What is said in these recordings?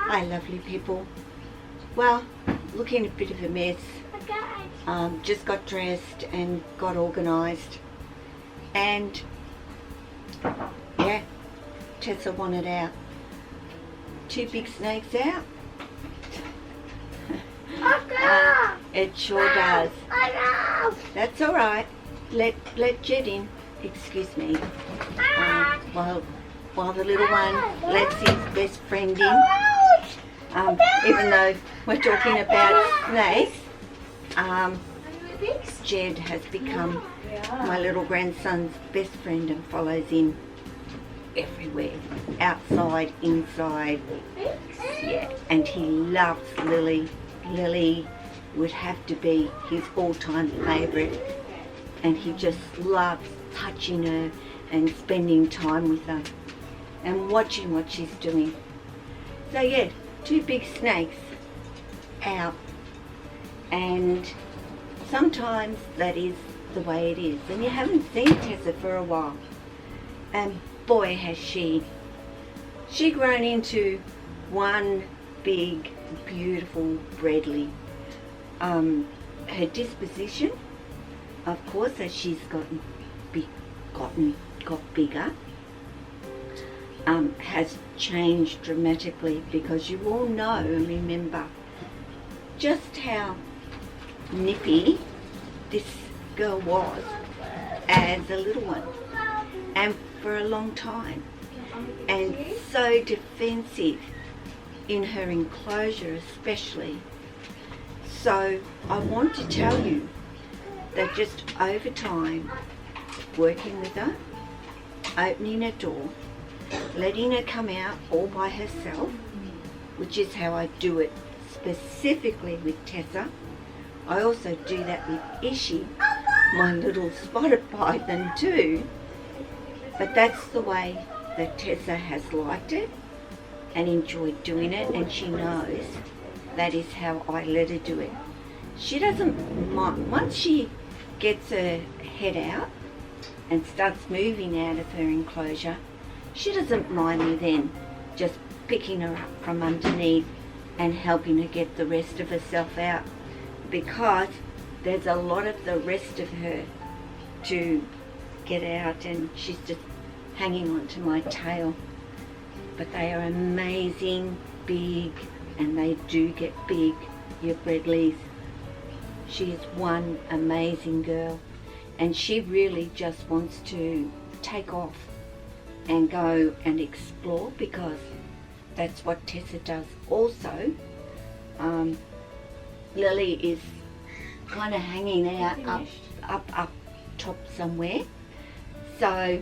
Hi lovely people. Well, looking a bit of a mess. Just got dressed and got organised, and yeah, Tessa wanted out. 2 big snakes out. It sure does. That's all right. Let Jed in. Excuse me. While the little one lets his best friend in. Even though we're talking about snakes, Jed has become my little grandson's best friend and follows him everywhere, outside, inside. Yeah, and he loves Lily. Lily would have to be his all-time favourite, and he just loves touching her and spending time with her and watching what she's doing. So yeah, 2 big snakes out, and sometimes that is the way it is. And you haven't seen Tessa for a while, and boy has she grown into one big beautiful Bredli. Her disposition, of course, as she's got bigger, has changed dramatically, because you all know and remember just how nippy this girl was as a little one, and for a long time, and so defensive in her enclosure especially. So I want to tell you that just over time, working with her, opening her door, letting her come out all by herself, which is how I do it specifically with Tessa. I also do that with Ishi, my little spotted python too. But that's the way that Tessa has liked it and enjoyed doing it, and she knows that is how I let her do it. She doesn't mind. Once she gets her head out and starts moving out of her enclosure, she doesn't mind me then just picking her up from underneath and helping her get the rest of herself out, because there's a lot of the rest of her to get out, and she's just hanging on to my tail. But they are amazing, big, and they do get big, your Bredlis. She is one amazing girl, and she really just wants to take off and go and explore, because that's what Tessa does also. Lily is kind of hanging out up top somewhere, so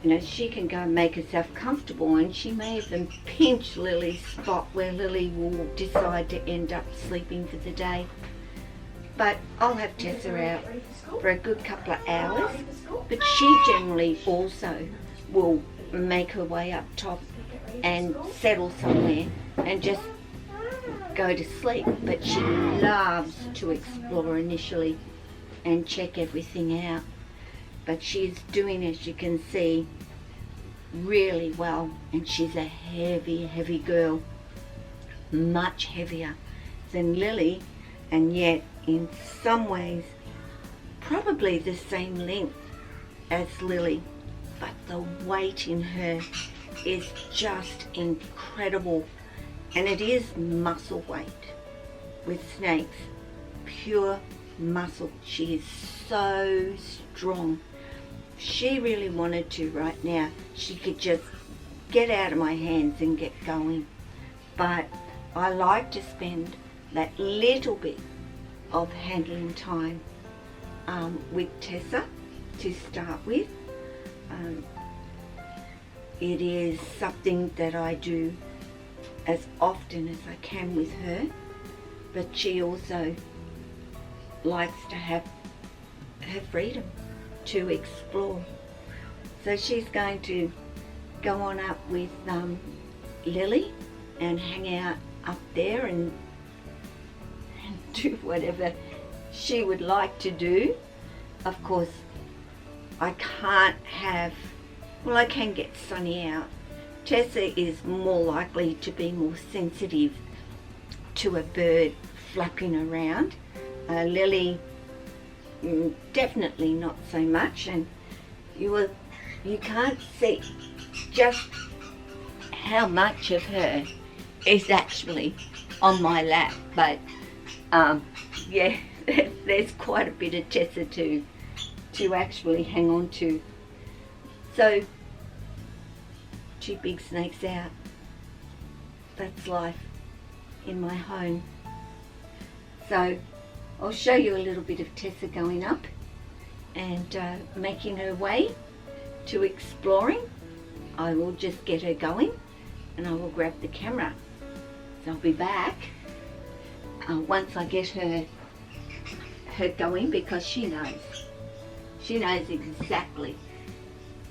you know, she can go and make herself comfortable, and she may even pinch Lily's spot where Lily will decide to end up sleeping for the day. But I'll have Tessa out for a good couple of hours, but she generally also will make her way up top and settle somewhere and just go to sleep. But she loves to explore initially and check everything out. But she's doing, as you can see, really well, and she's a heavy girl, much heavier than Lily, and yet in some ways probably the same length as Lily, but the weight in her is just incredible, and it is muscle weight with snakes, pure muscle. She is so strong. She really wanted to right now. She could just get out of my hands and get going. But I like to spend that little bit of handling time with Tessa to start with. It is something that I do as often as I can with her, but she also likes to have her freedom to explore. So she's going to go on up with Lily and hang out up there and do whatever she would like to do. Of course, I can't have, well, I can get Sunny out, Tessa is more likely to be more sensitive to a bird flapping around. Lily, definitely not so much, and you can't see just how much of her is actually on my lap, but yeah, there's quite a bit of Tessa to actually hang on to. So 2 big snakes out. That's life in my home. So I'll show you a little bit of Tessa going up and making her way to exploring. I will just get her going and I will grab the camera. So I'll be back once I get her going, because she knows exactly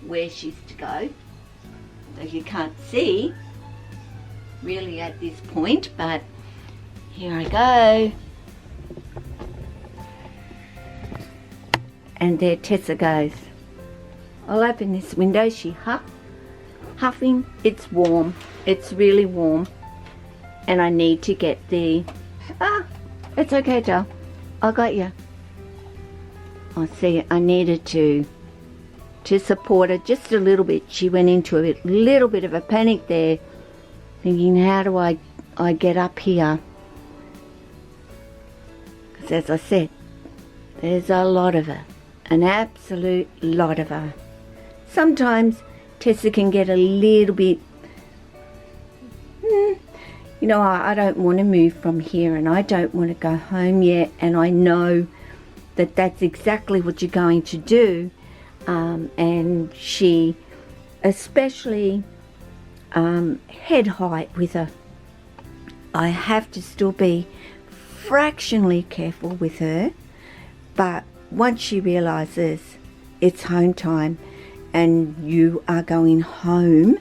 where she's to go. So you can't see really at this point, but here I go. And there Tessa goes. I'll open this window. She huffing. It's warm. It's really warm. And I need to get it's okay, doll. I got you. I see. I needed to support her just a little bit. She went into a little bit of a panic there, thinking, how do I get up here? Because as I said, there's a lot of her. An absolute lot of her. Sometimes Tessa can get a little bit, I don't want to move from here and I don't want to go home yet, and I know that that's exactly what you're going to do. And she, especially head height with her, I have to still be fractionally careful with her, but once she realizes it's home time and you are going home,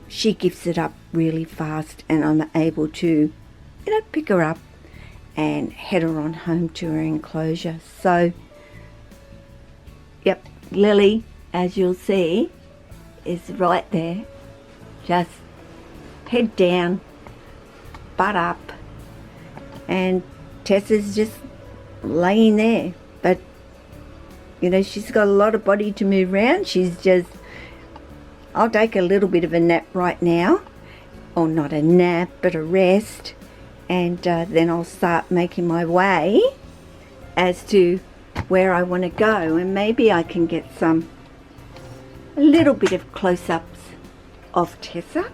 she gives it up really fast, and I'm able to, pick her up and head her on home to her enclosure. So, yep, Lily, as you'll see, is right there, just head down, butt up, and Tessa's just laying there. But she's got a lot of body to move around. She's just, I'll take a little bit of a nap right now, or not a nap but a rest, and then I'll start making my way as to where I want to go, and maybe I can get a little bit of close-ups of Tessa,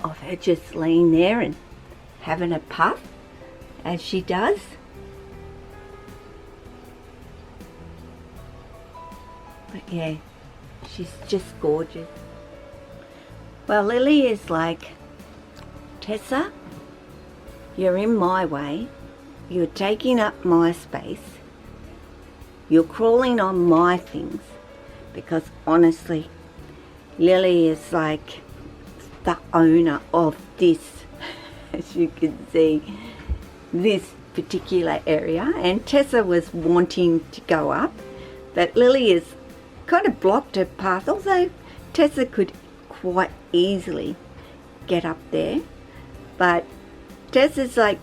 of her just laying there and having a puff as she does. But yeah, she's just gorgeous. Well, Lily is like, Tessa, you're in my way, you're taking up my space, you're crawling on my things, because honestly, Lily is like the owner of this, as you can see, this particular area. And Tessa was wanting to go up, but Lily has kind of blocked her path, although Tessa could quite easily get up there. But Tessa's like,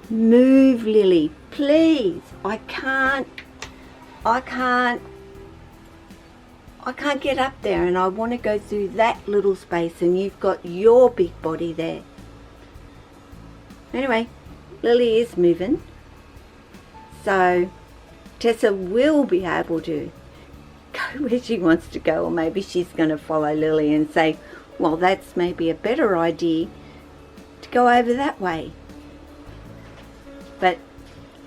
move, Lily, please. I can't get up there, and I want to go through that little space, and you've got your big body there. Anyway, Lily is moving, so Tessa will be able to go where she wants to go, or maybe she's going to follow Lily and say, well, that's maybe a better idea to go over that way. But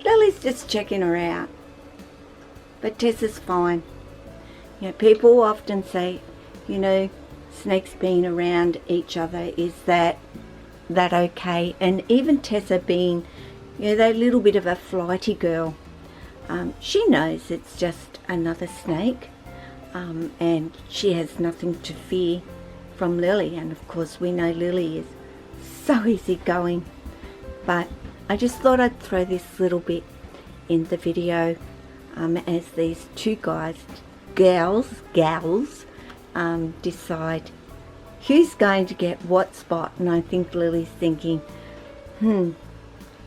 Lily's just checking her out. But Tessa's fine. People often say, snakes being around each other, is that okay? And even Tessa being, that little bit of a flighty girl, she knows it's just another snake, and she has nothing to fear from Lily. And of course we know Lily is so easygoing. But I just thought I'd throw this little bit in the video, as these two guys gals decide who's going to get what spot. And I think Lily's thinking,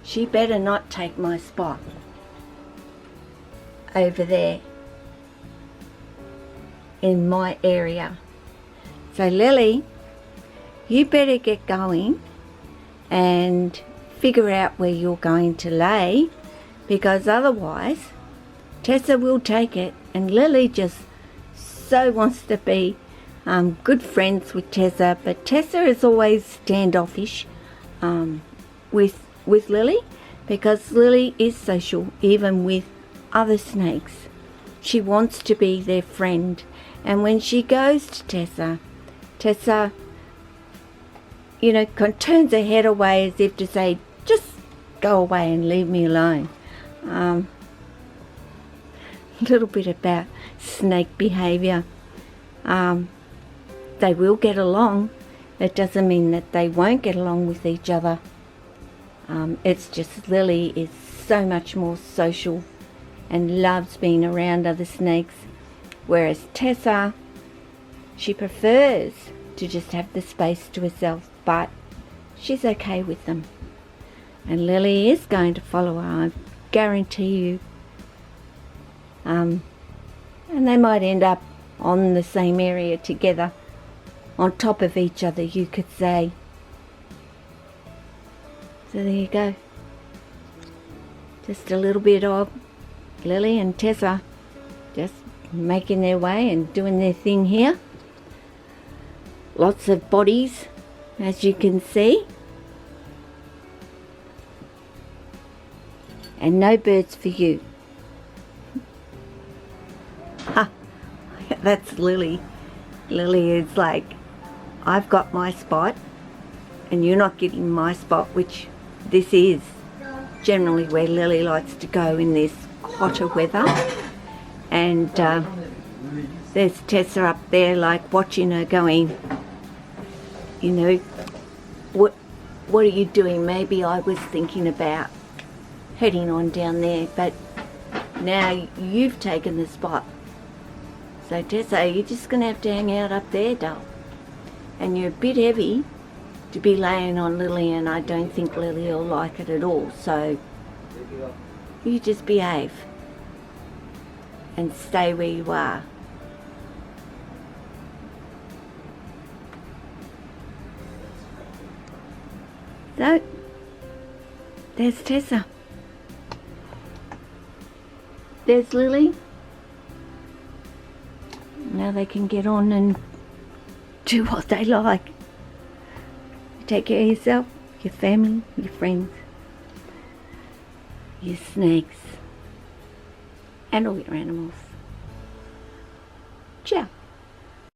she better not take my spot over there in my area. So Lily, you better get going and figure out where you're going to lay, because otherwise Tessa will take it. And Lily just so wants to be good friends with Tessa, but Tessa is always standoffish with Lily, because Lily is social even with other snakes. She wants to be their friend, and when she goes to Tessa, you know, turns her head away as if to say, just go away and leave me alone. A little bit about snake behaviour. They will get along. It doesn't mean that they won't get along with each other. It's just Lily is so much more social and loves being around other snakes, whereas Tessa, she prefers to just have the space to herself, but she's okay with them. And Lily is going to follow her, I guarantee you. And they might end up on the same area together, on top of each other, you could say. So there you go. Just a little bit of Lily and Tessa just making their way and doing their thing here. Lots of bodies, as you can see. And no birds for you. Ha! That's Lily. Lily is like, I've got my spot and you're not getting my spot, which this is generally where Lily likes to go in this hotter weather. And there's Tessa up there like watching her going, you know, what are you doing? Maybe I was thinking about heading on down there, but now you've taken the spot. So Tessa, you're just going to have to hang out up there, doll. And you're a bit heavy to be laying on Lily, and I don't think Lily will like it at all. So you just behave and stay where you are. So there's Tessa. There's Lily. Now they can get on and do what they like. Take care of yourself, your family, your friends, your snakes, and all your animals. Ciao.